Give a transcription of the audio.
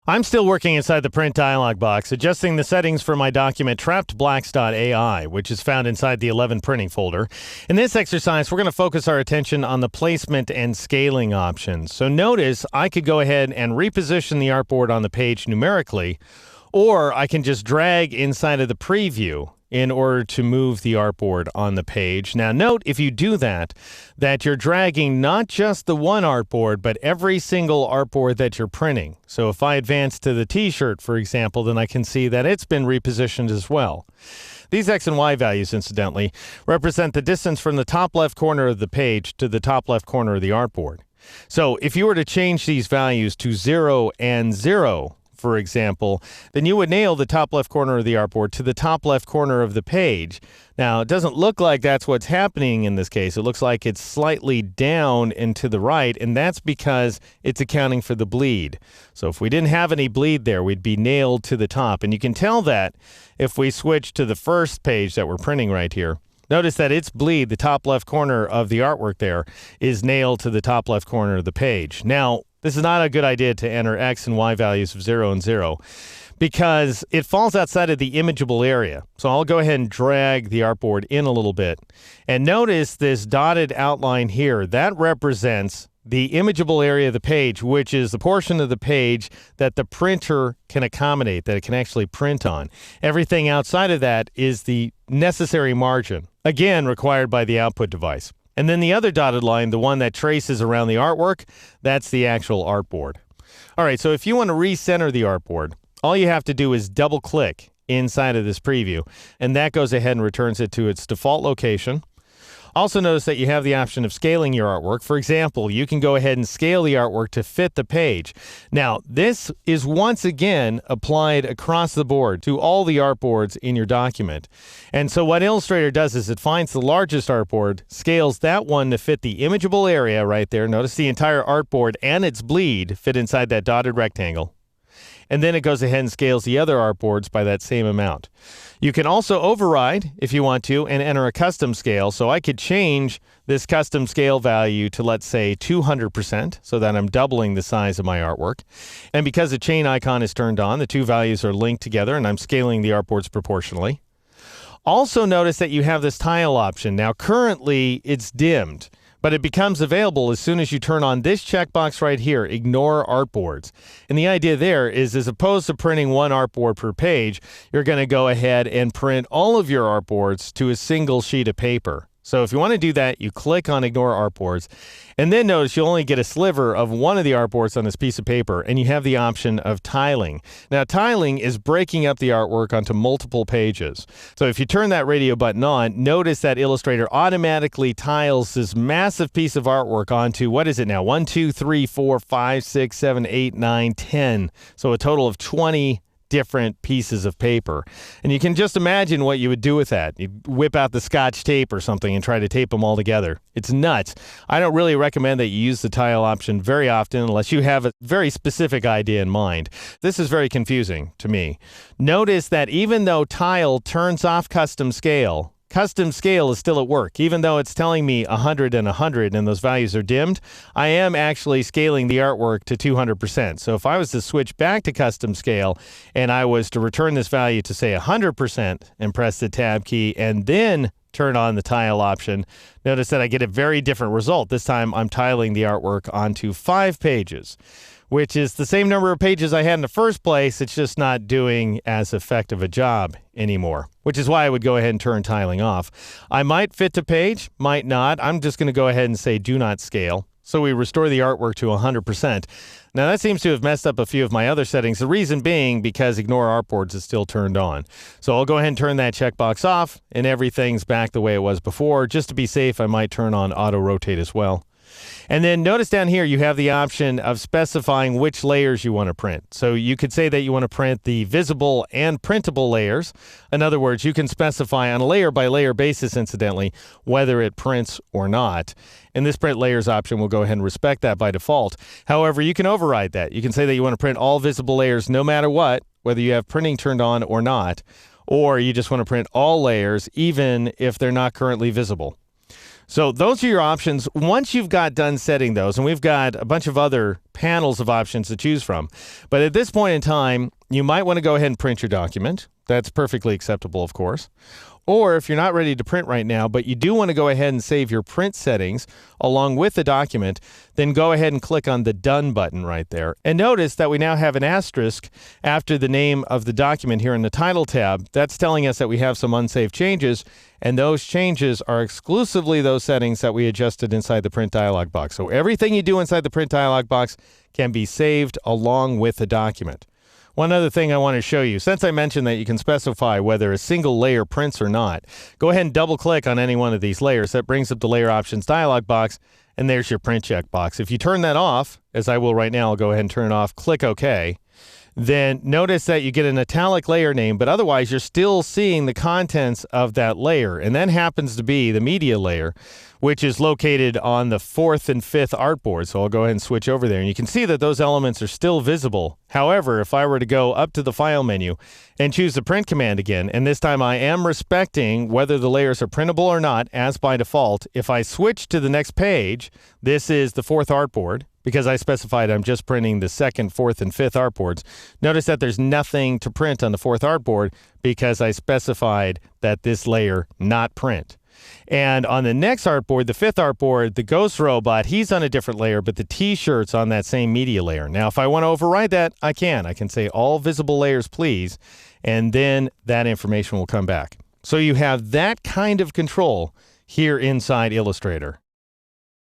I'm still working inside the print dialog box, adjusting the settings for my document trappedblacks.ai, which is found inside the 11 printing folder. In this exercise, we're going to focus our attention on the placement and scaling options. So notice I could go ahead and reposition the artboard on the page numerically, or I can just drag inside of the preview in order to move the artboard on the page. Now note, if you do that you're dragging not just the one artboard, but every single artboard that you're printing. So if I advance to the t-shirt, for example, then I can see that it's been repositioned as well. These X and Y values, incidentally, represent the distance from the top left corner of the page to the top left corner of the artboard. So if you were to change these values to 0 and 0, for example, then you would nail the top left corner of the artboard to the top left corner of the page. Now, it doesn't look like that's what's happening in this case. It looks like it's slightly down and to the right, and that's because it's accounting for the bleed. So if we didn't have any bleed there, we'd be nailed to the top. And you can tell that if we switch to the first page that we're printing right here. Notice that its bleed, the top left corner of the artwork there, is nailed to the top left corner of the page. Now, this is not a good idea to enter X and Y values of 0 and 0 because it falls outside of the imageable area. So I'll go ahead and drag the artboard in a little bit. And notice this dotted outline here. That represents the imageable area of the page, which is the portion of the page that the printer can accommodate, that it can actually print on. Everything outside of that is the necessary margin, again, required by the output device. And then the other dotted line, the one that traces around the artwork, that's the actual artboard. All right, so if you want to recenter the artboard, all you have to do is double-click inside of this preview, and that goes ahead and returns it to its default location. Also notice that you have the option of scaling your artwork. For example, you can go ahead and scale the artwork to fit the page. Now, this is once again applied across the board to all the artboards in your document. And so what Illustrator does is it finds the largest artboard, scales that one to fit the imageable area right there. Notice the entire artboard and its bleed fit inside that dotted rectangle. And then it goes ahead and scales the other artboards by that same amount. You can also override, if you want to, and enter a custom scale. So I could change this custom scale value to, let's say, 200%, so that I'm doubling the size of my artwork. And because the chain icon is turned on, the two values are linked together, and I'm scaling the artboards proportionally. Also notice that you have this tile option. Now, currently, it's dimmed, but it becomes available as soon as you turn on this checkbox right here, Ignore Artboards. And the idea there is, as opposed to printing one artboard per page, you're going to go ahead and print all of your artboards to a single sheet of paper. So if you want to do that, you click on Ignore Artboards, and then notice you'll only get a sliver of one of the artboards on this piece of paper, and you have the option of tiling. Now, tiling is breaking up the artwork onto multiple pages. So if you turn that radio button on, notice that Illustrator automatically tiles this massive piece of artwork onto, what is it now, 1, 2, 3, 4, 5, 6, 7, 8, 9, 10. So a total of 20 different pieces of paper. And you can just imagine what you would do with that. You'd whip out the Scotch tape or something and try to tape them all together. It's nuts. I don't really recommend that you use the tile option very often unless you have a very specific idea in mind. This is very confusing to me. Notice that even though tile turns off custom scale is still at work. Even though it's telling me 100 and 100 and those values are dimmed, I am actually scaling the artwork to 200%. So if I was to switch back to custom scale and I was to return this value to, say, 100% and press the tab key and then turn on the tile option, notice that I get a very different result. This time I'm tiling the artwork onto 5 pages, which is the same number of pages I had in the first place. It's just not doing as effective a job anymore, which is why I would go ahead and turn tiling off. I might fit to page, might not. I'm just going to go ahead and say do not scale. So we restore the artwork to 100%. Now that seems to have messed up a few of my other settings. The reason being because Ignore Artboards is still turned on. So I'll go ahead and turn that checkbox off and everything's back the way it was before. Just to be safe, I might turn on auto rotate as well. And then notice down here you have the option of specifying which layers you want to print. So you could say that you want to print the visible and printable layers. In other words, you can specify on a layer by layer basis, incidentally, whether it prints or not. And this print layers option will go ahead and respect that by default. However, you can override that. You can say that you want to print all visible layers no matter what, whether you have printing turned on or not, or you just want to print all layers even if they're not currently visible. So those are your options. Once you've got done setting those, and we've got a bunch of other panels of options to choose from, but at this point in time, you might want to go ahead and print your document. That's perfectly acceptable, of course. Or if you're not ready to print right now, but you do want to go ahead and save your print settings along with the document, then go ahead and click on the Done button right there. And notice that we now have an asterisk after the name of the document here in the Title tab. That's telling us that we have some unsaved changes, and those changes are exclusively those settings that we adjusted inside the print dialog box. So everything you do inside the print dialog box can be saved along with the document. One other thing I want to show you, since I mentioned that you can specify whether a single layer prints or not, go ahead and double click on any one of these layers. That brings up the Layer Options dialog box, and there's your print check box. If you turn that off, as I will right now, I'll go ahead and turn it off, click OK. Then notice that you get an italic layer name, but otherwise you're still seeing the contents of that layer. And that happens to be the media layer, which is located on the 4th and 5th artboard. So I'll go ahead and switch over there. And you can see that those elements are still visible. However, if I were to go up to the File menu and choose the Print command again, and this time I am respecting whether the layers are printable or not, as by default, if I switch to the next page, this is the 4th artboard, because I specified I'm just printing the 2nd, 4th, and 5th artboards. Notice that there's nothing to print on the 4th artboard because I specified that this layer not print. And on the next artboard, the 5th artboard, the Ghost Robot, he's on a different layer, but the T-shirt's on that same media layer. Now, if I want to override that, I can. I can say all visible layers, please, and then that information will come back. So you have that kind of control here inside Illustrator.